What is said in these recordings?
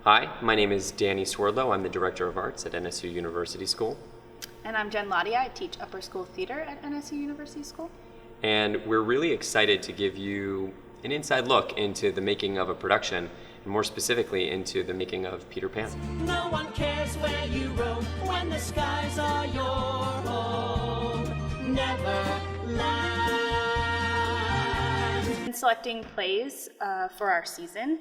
Hi, my name is Danny Swerdlow. I'm the Director of Arts at NSU University School. And I'm Jen Ladia. I teach upper school theater at NSU University School. And we're really excited to give you an inside look into the making of a production, and more specifically into the making of Peter Pan. No one cares where you roam when the skies are your home. Never land. In selecting plays for our season,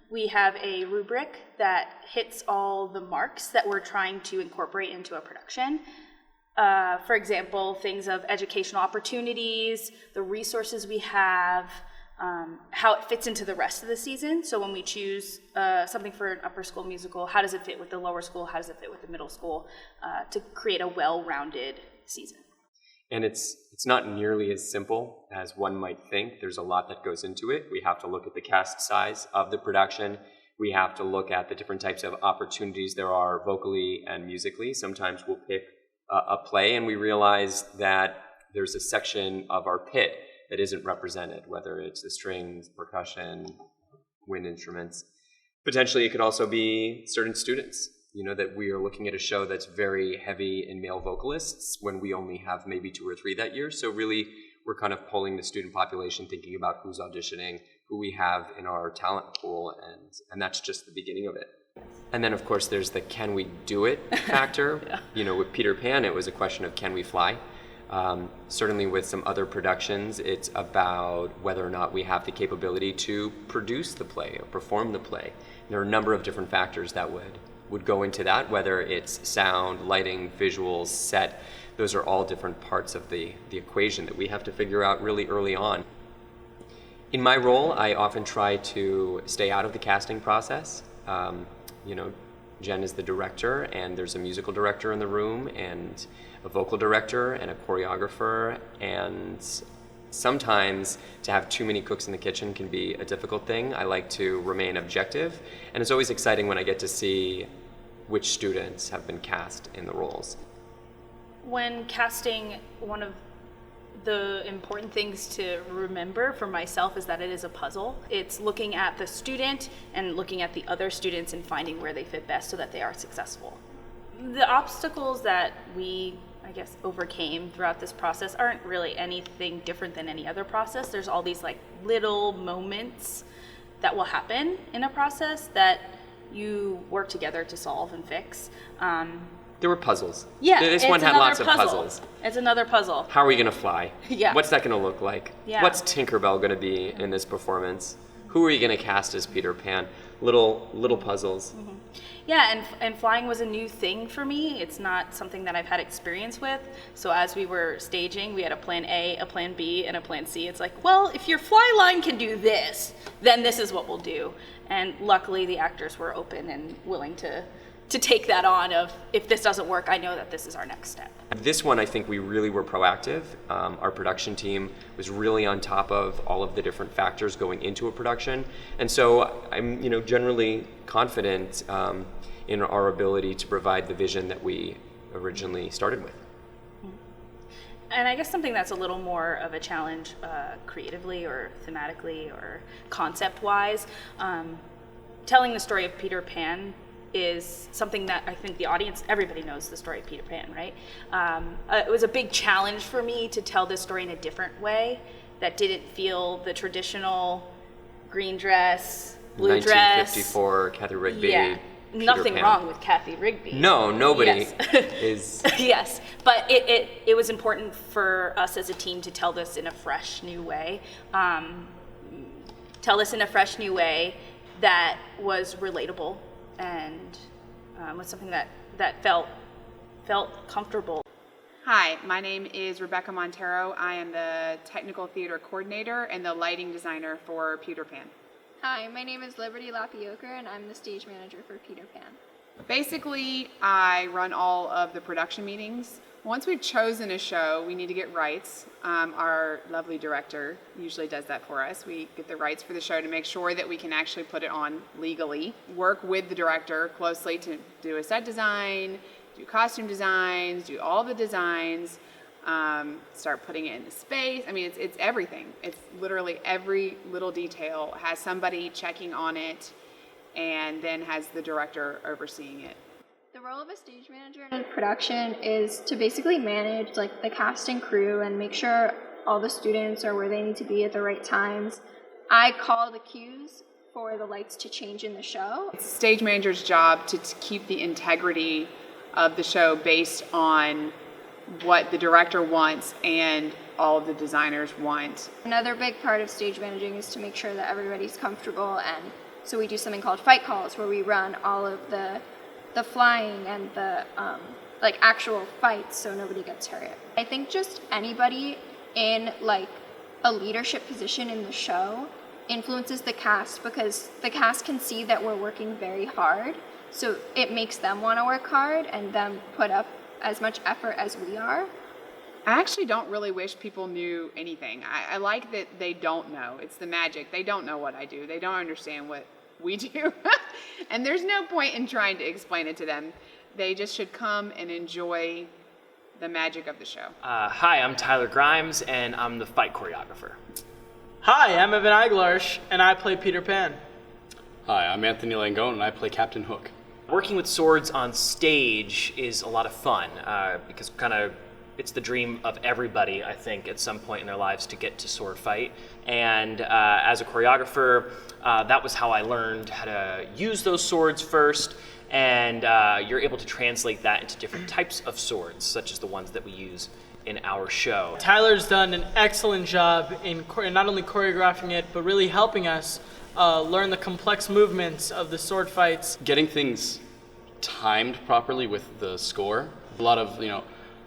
we have a rubric that hits all the marks that we're trying to incorporate into a production. For example, things of educational opportunities, the resources we have, how it fits into the rest of the season. So when we choose something for an upper school musical, how does it fit with the lower school? How does it fit with the middle school to create a well-rounded season? And it's not nearly as simple as one might think. There's a lot that goes into it. We have to look at the cast size of the production. We have to look at the different types of opportunities there are vocally and musically. Sometimes we'll pick a play and we realize that there's a section of our pit that isn't represented, whether it's the strings, percussion, wind instruments. Potentially it could also be certain students, that we are looking at a show that's very heavy in male vocalists when we only have maybe 2 or 3 that year. So really we're kind of polling the student population, thinking about who's auditioning, who we have in our talent pool, and that's just the beginning of it. And then of course there's the can we do it factor. Yeah. With Peter Pan it was a question of can we fly. Certainly with some other productions, it's about whether or not we have the capability to produce the play or perform the play. There are a number of different factors that would go into that, whether it's sound, lighting, visuals, set. Those are all different parts of the equation that we have to figure out really early on. In my role, I often try to stay out of the casting process. Jen is the director, and there's a musical director in the room, and a vocal director, and a choreographer, and sometimes to have too many cooks in the kitchen can be a difficult thing. I like to remain objective, and it's always exciting when I get to see which students have been cast in the roles. When casting, one of the important things to remember for myself is that it is a puzzle. It's looking at the student and looking at the other students and finding where they fit best so that they are successful. The obstacles that we overcame throughout this process aren't really anything different than any other process. There's all these little moments that will happen in a process that you work together to solve and fix. There were puzzles. Yeah, this one had lots of puzzle. puzzles. It's another puzzle. How are we going to fly? Yeah. What's that going to look like? Yeah. What's Tinkerbell going to be in this performance? Who are you going to cast as Peter Pan? Little puzzles. Mm-hmm. Yeah, and flying was a new thing for me. It's not something that I've had experience with. So as we were staging, we had a plan A, a plan B, and a plan C. It's well, if your fly line can do this, then this is what we'll do. And luckily the actors were open and willing to take that on of, if this doesn't work, I know that this is our next step. This one, I think we really were proactive. Our production team was really on top of all of the different factors going into a production. And so I'm, generally confident in our ability to provide the vision that we originally started with. And I guess something that's a little more of a challenge creatively or thematically or concept-wise, telling the story of Peter Pan is something that I think the audience, everybody knows the story of Peter Pan, right? It was a big challenge for me to tell this story in a different way that didn't feel the traditional green dress, blue dress. 1954, Kathy Rigby. Yeah, Peter nothing Pan. wrong with Kathy Rigby. No, nobody Yes. is. Yes, but it was important for us as a team to tell this in a fresh new way. Tell this in a fresh new way that was relatable and was something that felt comfortable. Hi, my name is Rebecca Montero. I am the technical theater coordinator and the lighting designer for Peter Pan. Hi, my name is Liberty Lapioker and I'm the stage manager for Peter Pan. Basically, I run all of the production meetings. Once we've chosen a show, we need to get rights. Our lovely director usually does that for us. We get the rights for the show to make sure that we can actually put it on legally. Work with the director closely to do a set design, do costume designs, do all the designs, start putting it in the space. I mean, it's everything. It's literally every little detail has somebody checking on it and then has the director overseeing it. The role of a stage manager in a production is to basically manage like the cast and crew and make sure all the students are where they need to be at the right times. I call the cues for the lights to change in the show. It's the stage manager's job to keep the integrity of the show based on what the director wants and all of the designers want. Another big part of stage managing is to make sure that everybody's comfortable, and so we do something called fight calls where we run all of the flying and the like actual fights so nobody gets hurt. I think just anybody in like a leadership position in the show influences the cast, because the cast can see that we're working very hard, so it makes them want to work hard and them put up as much effort as we are. I actually don't really wish people knew anything. I like that they don't know. It's the magic. They don't know what I do. They don't understand what we do. And there's no point in trying to explain it to them. They just should come and enjoy the magic of the show. Hi, I'm Tyler Grimes, and I'm the fight choreographer. Hi, I'm Evan Eiglarsh, and I play Peter Pan. Hi, I'm Anthony Langone, and I play Captain Hook. Working with swords on stage is a lot of fun because it's the dream of everybody, I think, at some point in their lives to get to sword fight. And as a choreographer, that was how I learned how to use those swords first. And you're able to translate that into different types of swords, such as the ones that we use in our show. Tyler's done an excellent job in not only choreographing it, but really helping us learn the complex movements of the sword fights. Getting things timed properly with the score, a lot of,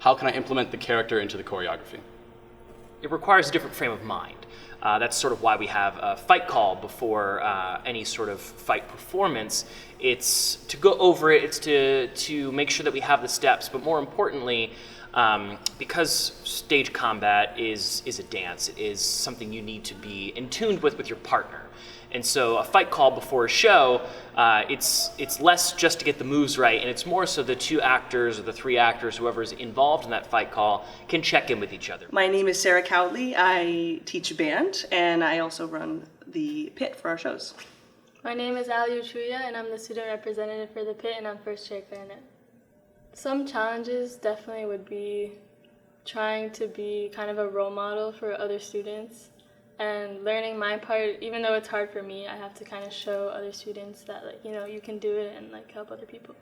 how can I implement the character into the choreography? It requires a different frame of mind. That's sort of why we have a fight call before any sort of fight performance. It's to go over it, it's to make sure that we have the steps, but more importantly, because stage combat is a dance, it is something you need to be in tune with your partner. And so a fight call before a show, it's less just to get the moves right, and it's more so the two actors or the three actors, whoever's involved in that fight call, can check in with each other. My name is Sarah Cowley. I teach band, and I also run the pit for our shows. My name is Ali Uchuya, and I'm the student representative for the pit, and I'm first chair clarinet. Some challenges definitely would be trying to be kind of a role model for other students. And learning my part, even though it's hard for me, I have to kind of show other students that, you can do it and help other people.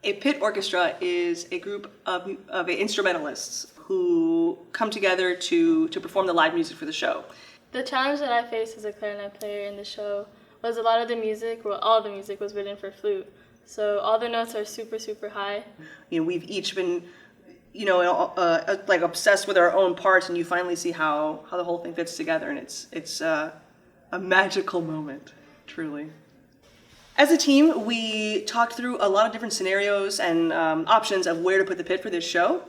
A pit orchestra is a group of instrumentalists who come together to perform the live music for the show. The challenge that I faced as a clarinet player in the show was a lot of the music, all the music was written for flute. So all the notes are super, super high. We've each been obsessed with our own parts, and you finally see how the whole thing fits together, and it's a magical moment, truly. As a team, we talked through a lot of different scenarios and options of where to put the pit for this show.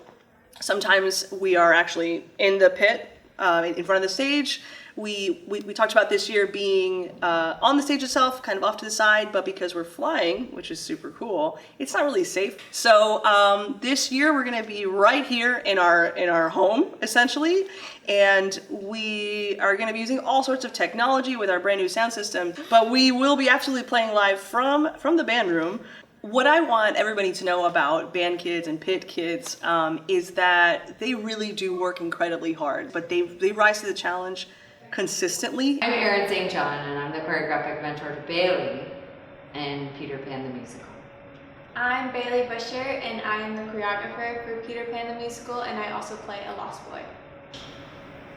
Sometimes we are actually in the pit, in front of the stage. We talked about this year being on the stage itself, kind of off to the side, but because we're flying, which is super cool, it's not really safe. So this year we're going to be right here in our home, essentially, and we are going to be using all sorts of technology with our brand new sound system, but we will be absolutely playing live from the band room. What I want everybody to know about band kids and pit kids is that they really do work incredibly hard, but they rise to the challenge consistently. I'm Erin St. John, and I'm the choreographic mentor to Bailey in Peter Pan the Musical. I'm Bailey Busher, and I am the choreographer for Peter Pan the Musical, and I also play a lost boy.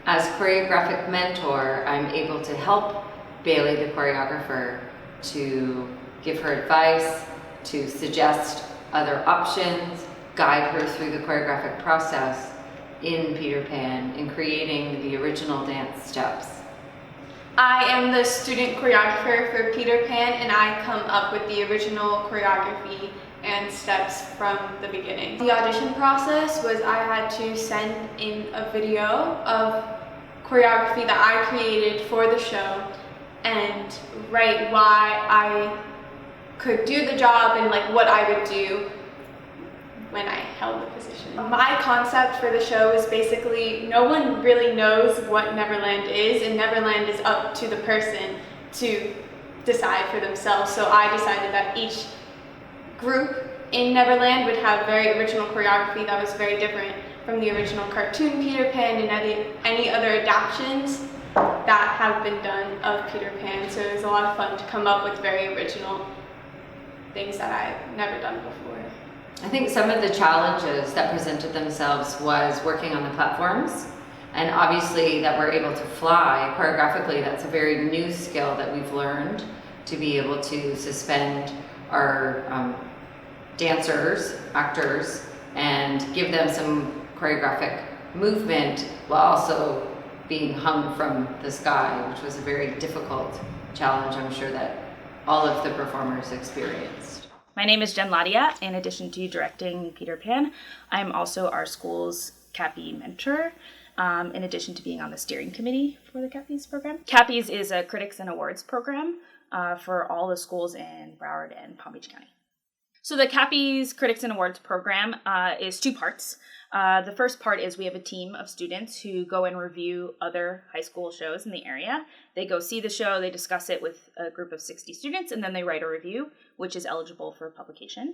As choreographic mentor, I'm able to help Bailey, the choreographer, to give her advice, to suggest other options, guide her through the choreographic process in Peter Pan in creating the original dance steps. I am the student choreographer for Peter Pan, and I come up with the original choreography and steps from the beginning. The audition process was I had to send in a video of choreography that I created for the show and write why I could do the job and what I would do when I held the position. My concept for the show is basically no one really knows what Neverland is, and Neverland is up to the person to decide for themselves. So I decided that each group in Neverland would have very original choreography that was very different from the original cartoon Peter Pan and any other adaptations that have been done of Peter Pan. So it was a lot of fun to come up with very original things that I've never done before. I think some of the challenges that presented themselves was working on the platforms, and obviously that we're able to fly choreographically. That's a very new skill that we've learned, to be able to suspend our dancers, actors, and give them some choreographic movement while also being hung from the sky, which was a very difficult challenge, I'm sure, that all of the performers experienced. My name is Jen Ladia. In addition to directing Peter Pan, I'm also our school's CAPI mentor, in addition to being on the steering committee for the CAPI's program. CAPI's is a Critics and Awards program for all the schools in Broward and Palm Beach County. So the CAPI's Critics and Awards program is two parts. The first part is we have a team of students who go and review other high school shows in the area. They go see the show, they discuss it with a group of 60 students, and then they write a review, which is eligible for publication.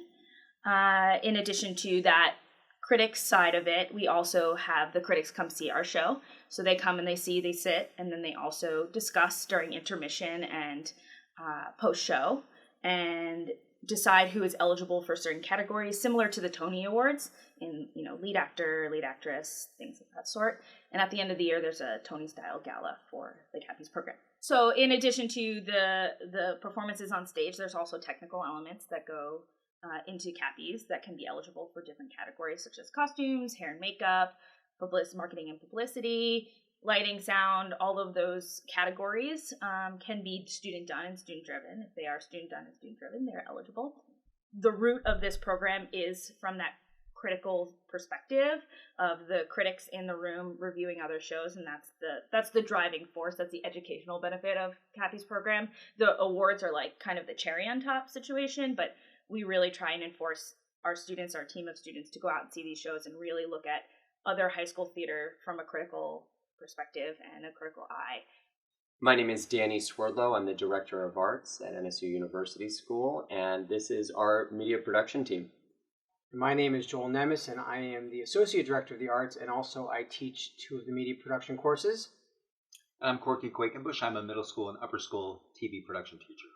In addition to that critics side of it, we also have the critics come see our show. So they come and they see, they sit, and then they also discuss during intermission and post-show, and decide who is eligible for certain categories, similar to the Tony Awards in, lead actor, lead actress, things of that sort. And at the end of the year, there's a Tony-style gala for the CAPI's program. So in addition to the performances on stage, there's also technical elements that go into CAPI's that can be eligible for different categories, such as costumes, hair and makeup, marketing and publicity, lighting, sound. All of those categories can be student done and student driven. If they are student done and student driven, they're eligible. The root of this program is from that critical perspective of the critics in the room reviewing other shows, and that's the driving force. That's the educational benefit of CAPI's program. The awards are like kind of the cherry on top situation, but we really try and enforce our students, our team of students, to go out and see these shows and really look at other high school theater from a critical perspective and a critical eye. My name is Danny Swerdlow. I'm the Director of Arts at NSU University School, and this is our media production team. My name is Joel Nemes, and I am the Associate Director of the Arts, and also I teach two of the media production courses. I'm Corky Quakenbush. I'm a middle school and upper school TV production teacher.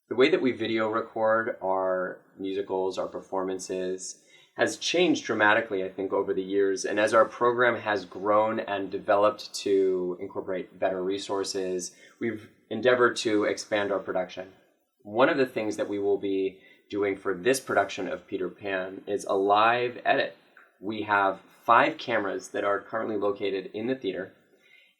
The way that we video record our musicals, our performances, has changed dramatically, I think, over the years. And as our program has grown and developed to incorporate better resources, we've endeavored to expand our production. One of the things that we will be doing for this production of Peter Pan is a live edit. We have 5 cameras that are currently located in the theater,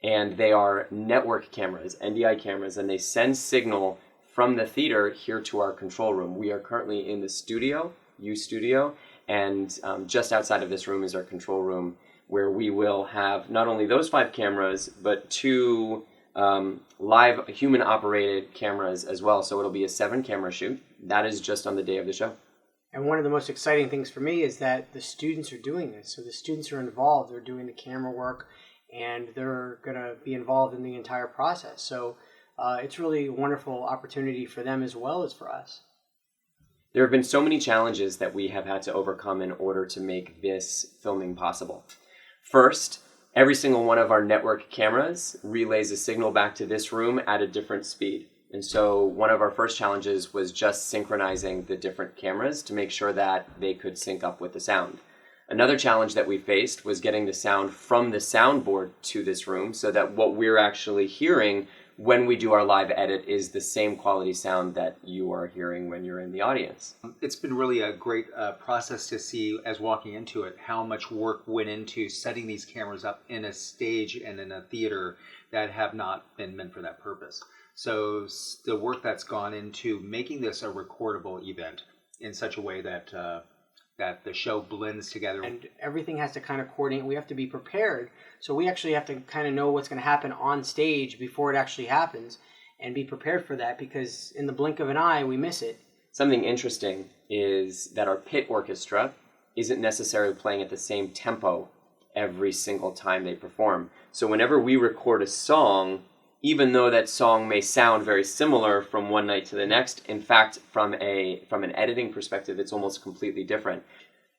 and they are network cameras, NDI cameras, and they send signal from the theater here to our control room. We are currently in the studio, U Studio, and just outside of this room is our control room, where we will have not only those 5 cameras, but 2 live human-operated cameras as well. So it'll be a 7-camera shoot. That is just on the day of the show. And one of the most exciting things for me is that the students are doing this. So the students are involved. They're doing the camera work, and they're going to be involved in the entire process. So it's really a wonderful opportunity for them as well as for us. There have been so many challenges that we have had to overcome in order to make this filming possible. First, every single one of our network cameras relays a signal back to this room at a different speed. And so one of our first challenges was just synchronizing the different cameras to make sure that they could sync up with the sound. Another challenge that we faced was getting the sound from the soundboard to this room so that what we're actually hearing when we do our live edit is the same quality sound that you are hearing when you're in the audience. It's been really a great process to see, as walking into it, how much work went into setting these cameras up in a stage and in a theater that have not been meant for that purpose. So the work that's gone into making this a recordable event in such a way that that the show blends together. And everything has to kind of coordinate. We have to be prepared. So we actually have to kind of know what's going to happen on stage before it actually happens and be prepared for that, because in the blink of an eye, we miss it. Something interesting is that our pit orchestra isn't necessarily playing at the same tempo every single time they perform. So whenever we record a song, even though that song may sound very similar from one night to the next, in fact, from an editing perspective, it's almost completely different.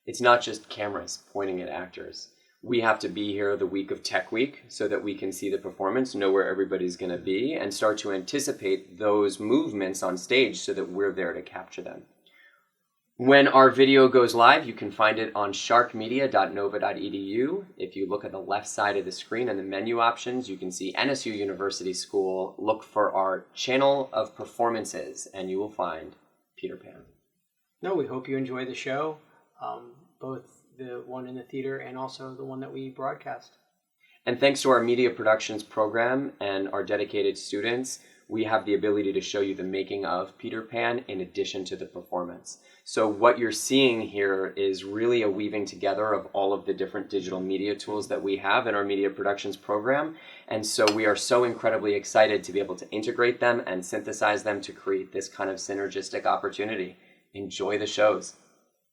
It's not just cameras pointing at actors. We have to be here the week of Tech Week so that we can see the performance, know where everybody's going to be, and start to anticipate those movements on stage so that we're there to capture them. When our video goes live, you can find it on sharkmedia.nova.edu. If you look at the left side of the screen in the menu options, you can see NSU University School. Look for our channel of performances, and you will find Peter Pan. No, we hope you enjoy the show, both the one in the theater and also the one that we broadcast. And thanks to our media productions program and our dedicated students, we have the ability to show you the making of Peter Pan in addition to the performance. So what you're seeing here is really a weaving together of all of the different digital media tools that we have in our media productions program. And so we are so incredibly excited to be able to integrate them and synthesize them to create this kind of synergistic opportunity. Enjoy the shows.